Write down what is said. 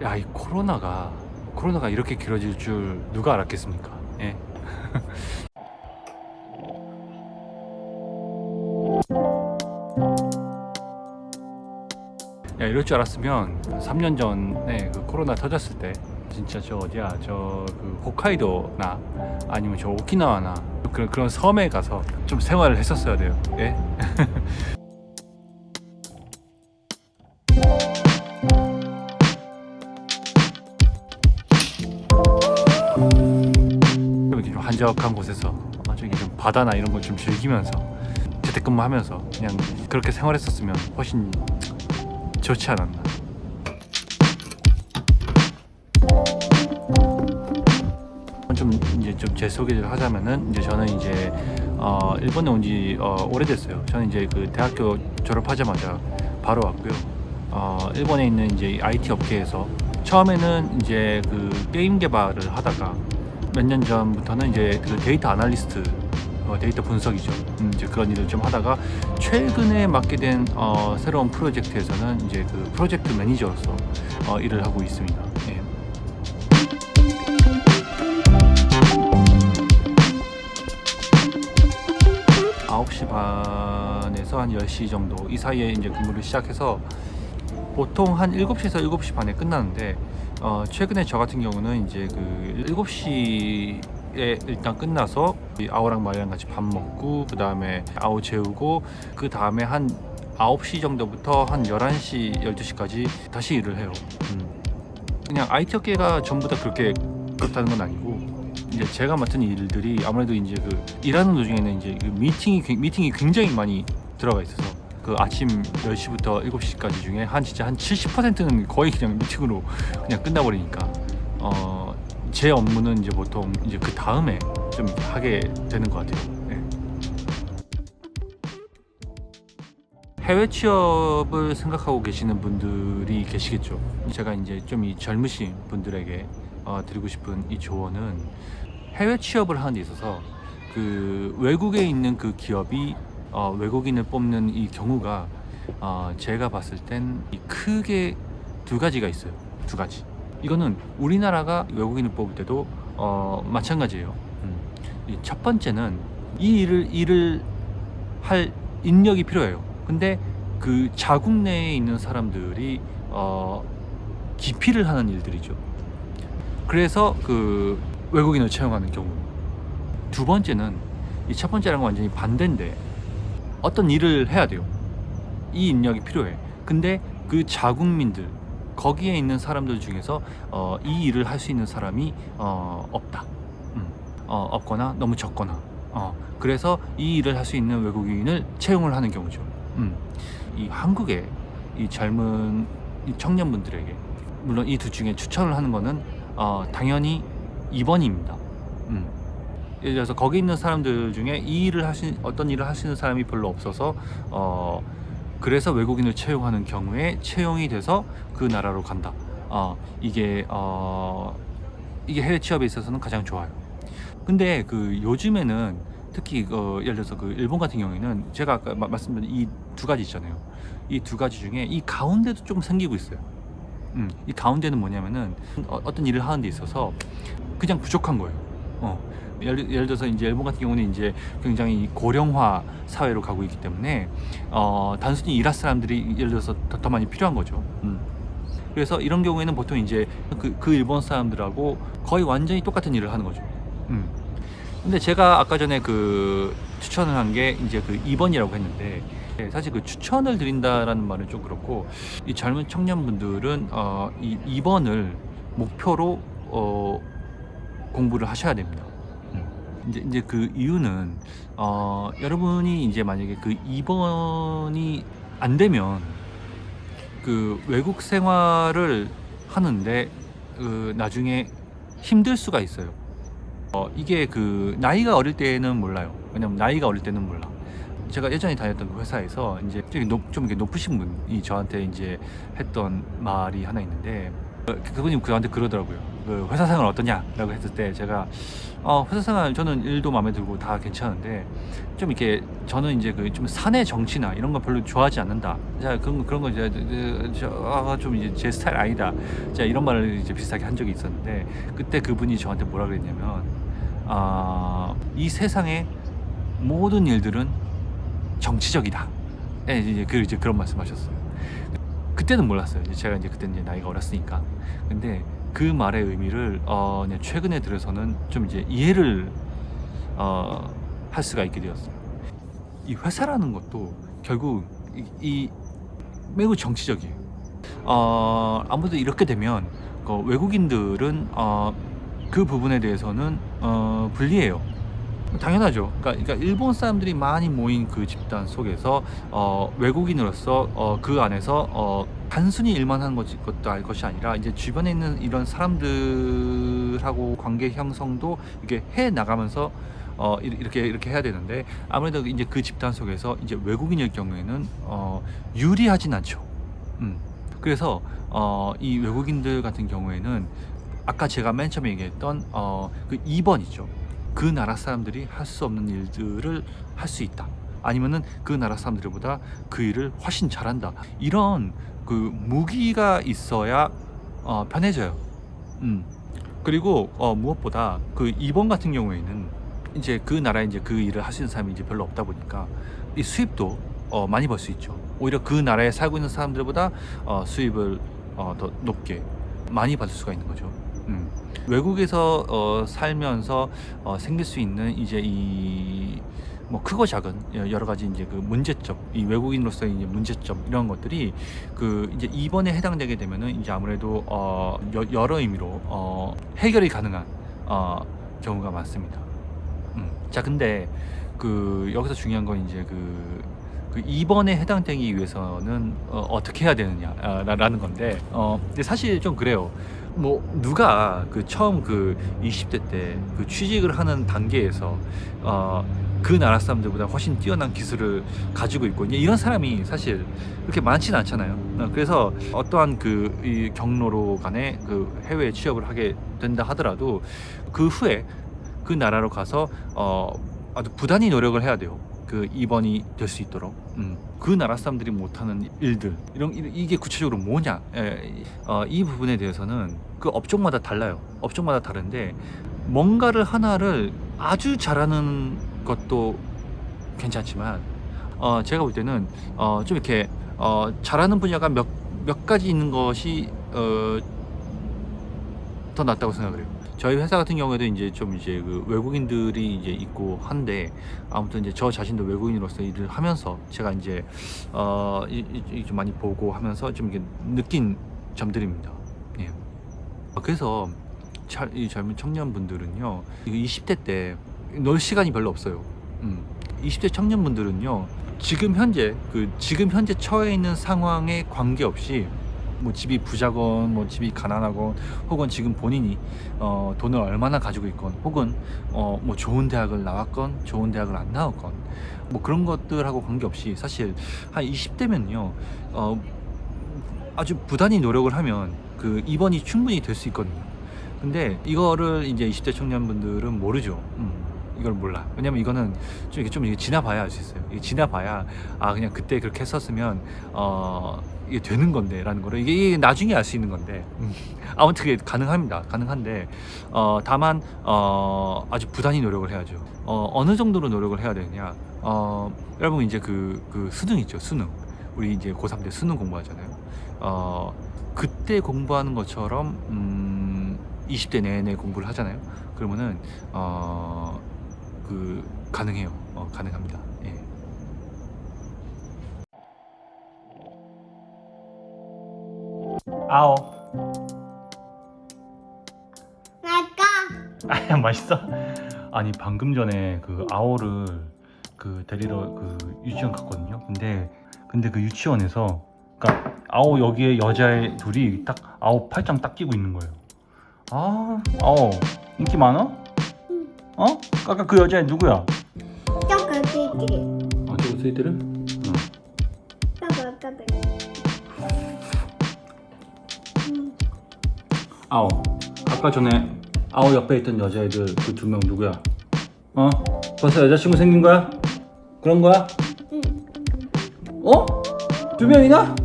야, 이 코로나가 이렇게 길어질 줄 누가 알았겠습니까? 예. 야, 이럴 줄 알았으면 3년 전에 그 코로나 터졌을 때 진짜 저 어디야, 저 그 홋카이도나 아니면 저 오키나와나 그런 섬에 가서 좀 생활을 했었어야 돼요. 예. 이렇게 좀 한적한 곳에서 저기 좀 바다나 이런 걸 좀 즐기면서 재택근무하면서 그냥 그렇게 생활했었으면 훨씬 좋지 않았나. 좀 이제 좀 제 소개를 하자면은, 이제 저는 이제 일본에 온 지 오래됐어요. 저는 이제 그 대학교 졸업하자마자 바로 왔고요. 일본에 있는 이제 IT 업계에서 처음에는 이제 그 게임 개발을 하다가 몇 년 전부터는 이제 그 데이터 아날리스트, 데이터 분석이죠. 이제 그런 일을 좀 하다가 최근에 맡게 된 새로운 프로젝트에서는 이제 그 프로젝트 매니저로서 일을 하고 있습니다. 예. 9시 반에서 한 10시 정도 이 사이에 이제 근무를 시작해서 보통 한 7시에서 7시 반에 끝나는데, 최근에 저 같은 경우는 이제 그 7시에 일단 끝나서 아우랑 마이랑 같이 밥 먹고, 그 다음에 아우 재우고, 그 다음에 한 9시 정도부터 한 11시, 12시까지 다시 일을 해요. 그냥 IT 업계가 전부 다 그렇다는 건 아니고, 이제 제가 맡은 일들이 아무래도 이제 그 일하는 도중에는 이제 그 미팅이 굉장히 많이 들어가 있어서, 그 아침 10시부터 7시까지 중에 진짜 한 70%는 거의 그냥 미팅으로 그냥 끝나버리니까, 제 업무는 이제 보통 이제 그 다음에 좀 하게 되는 것 같아요. 네. 해외 취업을 생각하고 계시는 분들이 계시겠죠. 제가 이제 좀 이 젊으신 분들에게 드리고 싶은 이 조언은, 해외 취업을 하는 데 있어서 그 외국에 있는 그 기업이 외국인을 뽑는 이 경우가, 제가 봤을 땐 크게 두 가지가 있어요. 두 가지. 이거는 우리나라가 외국인을 뽑을 때도 마찬가지예요. 이 첫 번째는 이 일을 할 인력이 필요해요. 근데 그 자국 내에 있는 사람들이 기피를 하는 일들이죠. 그래서 그 외국인을 채용하는 경우. 두 번째는, 이 첫 번째랑 완전히 반대인데, 어떤 일을 해야 돼요. 이 인력이 필요해. 근데 그 자국민들, 거기에 있는 사람들 중에서 이 일을 할 수 있는 사람이 없다. 없거나 너무 적거나. 그래서 이 일을 할 수 있는 외국인을 채용을 하는 경우죠. 이 한국의 이 젊은 이 청년분들에게, 물론 이 둘 중에 추천을 하는 거는 당연히 2번입니다. 예를 들어서 거기 있는 사람들 중에 어떤 일을 하시는 사람이 별로 없어서, 그래서 외국인을 채용하는 경우에 채용이 돼서 그 나라로 간다. 이게 해외 취업에 있어서는 가장 좋아요. 근데 그 요즘에는 특히 예를 들어서 그 일본 같은 경우에는, 제가 아까 말씀드린 이 두 가지 있잖아요. 이 두 가지 중에 이 가운데도 좀 생기고 있어요. 이 가운데는 뭐냐면은, 어떤 일을 하는 데 있어서 그냥 부족한 거예요. 예를 들어서 이제 일본 같은 경우는 이제 굉장히 고령화 사회로 가고 있기 때문에 단순히 일할 사람들이 예를 들어서 더 많이 필요한 거죠. 그래서 이런 경우에는 보통 이제 그 일본 사람들하고 거의 완전히 똑같은 일을 하는 거죠. 근데 제가 아까 전에 그 추천을 한 게 이제 그 2번이라고 했는데, 사실 그 추천을 드린다라는 말은 좀 그렇고, 이 젊은 청년분들은 이 2번을 목표로 공부를 하셔야 됩니다. 이제 그 이유는, 여러분이 이제 만약에 그 2번이 안 되면 그 외국 생활을 하는데 나중에 힘들 수가 있어요. 이게 그 나이가 어릴 때는 몰라요. 왜냐면 나이가 어릴 때는 몰라. 제가 예전에 다녔던 그 회사에서 이제 좀 이렇게 높으신 분이 저한테 이제 했던 말이 하나 있는데, 그분이 저한테 그러더라고요. 그 회사 생활 어떠냐라고 했을 때 제가 회사 생활 저는 일도 마음에 들고 다 괜찮은데 좀 이렇게 저는 이제 그 좀 사내 정치나 이런 거 별로 좋아하지 않는다. 자 그런 거 이제 좀 이제 제 스타일 아니다. 자 이런 말을 이제 비슷하게 한 적이 있었는데 그때 그분이 저한테 뭐라 그랬냐면 이 세상의 모든 일들은 정치적이다. 예, 이제 그런 말씀하셨어요. 그때는 몰랐어요. 제가 이제 그때 이제 나이가 어렸으니까. 근데 그 말의 의미를 최근에 들어서는 좀 이제 이해를 할 수가 있게 되었어요. 이 회사라는 것도 결국 이 매우 정치적이에요. 아무래도 이렇게 되면 외국인들은 그 부분에 대해서는 불리해요. 당연하죠. 그러니까 일본 사람들이 많이 모인 그 집단 속에서 외국인으로서 그 안에서 단순히 일만 하는 것도 알 것이 아니라 이제 주변에 있는 이런 사람들하고 관계 형성도 이렇게 해 나가면서 이렇게 해야 되는데 아무래도 이제 그 집단 속에서 이제 외국인일 경우에는 유리하진 않죠. 그래서 이 외국인들 같은 경우에는 아까 제가 맨 처음에 얘기했던 그 2번이죠. 그 나라 사람들이 할 수 없는 일들을 할 수 있다. 아니면은 그 나라 사람들보다 그 일을 훨씬 잘한다. 이런 그 무기가 있어야 편해져요. 그리고 무엇보다 그 2번 같은 경우에는 이제 그 나라에 이제 그 일을 할 수 있는 사람이 이제 별로 없다 보니까 이 수입도 많이 벌 수 있죠. 오히려 그 나라에 살고 있는 사람들보다 수입을 더 높게 많이 받을 수가 있는 거죠. 외국에서 살면서 생길 수 있는 이제 이 뭐 크고 작은 여러 가지 이제 그 문제점, 이 외국인으로서의 이제 문제점 이런 것들이 그 이제 2번에 해당되게 되면은 이제 아무래도 여러 의미로 해결이 가능한 경우가 많습니다. 자, 근데 그 여기서 중요한 건 이제 그 2번에 해당되기 위해서는 어떻게 해야 되느냐 라는 건데 근데 사실 좀 그래요. 뭐 누가 그 처음 그 20대 때 그 취직을 하는 단계에서 그 나라 사람들보다 훨씬 뛰어난 기술을 가지고 있고 이런 사람이 사실 그렇게 많지는 않잖아요. 그래서 어떠한 그 이 경로로 간에 그 해외 취업을 하게 된다 하더라도 그 후에 그 나라로 가서 아주 부단히 노력을 해야 돼요. 그 2번이 될 수 있도록. 그 나라 사람들이 못하는 일들 이게 구체적으로 뭐냐, 이 부분에 대해서는 그 업종마다 달라요. 업종마다 다른데 뭔가를 하나를 아주 잘하는 것도 괜찮지만 제가 볼 때는 좀 이렇게 잘하는 분야가 몇 가지 있는 것이 더 낫다고 생각을 해요. 저희 회사 같은 경우에도 이제 좀 이제 그 외국인들이 이제 있고 한데 아무튼 이제 저 자신도 외국인으로서 일을 하면서 제가 이제 좀 많이 보고 하면서 좀 이렇게 느낀 점들입니다. 예. 그래서 이 젊은 청년분들은요 20대 때 놀 시간이 별로 없어요. 20대 청년분들은요 지금 현재 처해 있는 상황에 관계없이 뭐 집이 부자건 뭐 집이 가난하건 혹은 지금 본인이 돈을 얼마나 가지고 있건 혹은 뭐 좋은 대학을 나왔건 좋은 대학을 안 나왔건 뭐 그런 것들하고 관계없이 사실 한 20대면요 아주 부단히 노력을 하면 그 2번이 충분히 될 수 있거든요. 근데 이거를 이제 20대 청년분들은 모르죠. 이걸 몰라. 왜냐면 이거는 좀 이게 지나봐야 알 수 있어요. 이게 지나봐야 그냥 그때 그렇게 했었으면 이게 되는 건데 라는 거를 이게 나중에 알 수 있는 건데 아무튼 그게 가능한데 다만 아주 부단히 노력을 해야죠. 어느 정도로 노력을 해야 되느냐, 여러분 이제 그 수능 있죠. 수능 우리 이제 고3 때 수능 공부하잖아요. 그때 공부하는 것처럼 20대 내내 공부를 하잖아요. 그러면은 가능해요. 가능합니다. 예. 아오. 아까 맛있어? 아니 방금 전에 그 아오를 그 데리러 그 유치원 갔거든요. 근데 그 유치원에서 그러니까 아오 여기에 여자애 둘이 딱 아오 팔짱 딱 끼고 있는 거예요. 아오 인기 많아? 아까 그 여자애 누구야? 저거 끼끼 저거 새들은? 저거 아오, 아까 전에 아오 옆에 있던 여자애들 그 2명 누구야? 어? 벌써 여자친구 생긴 거야? 그런 거야? 응. 어? 2명이나?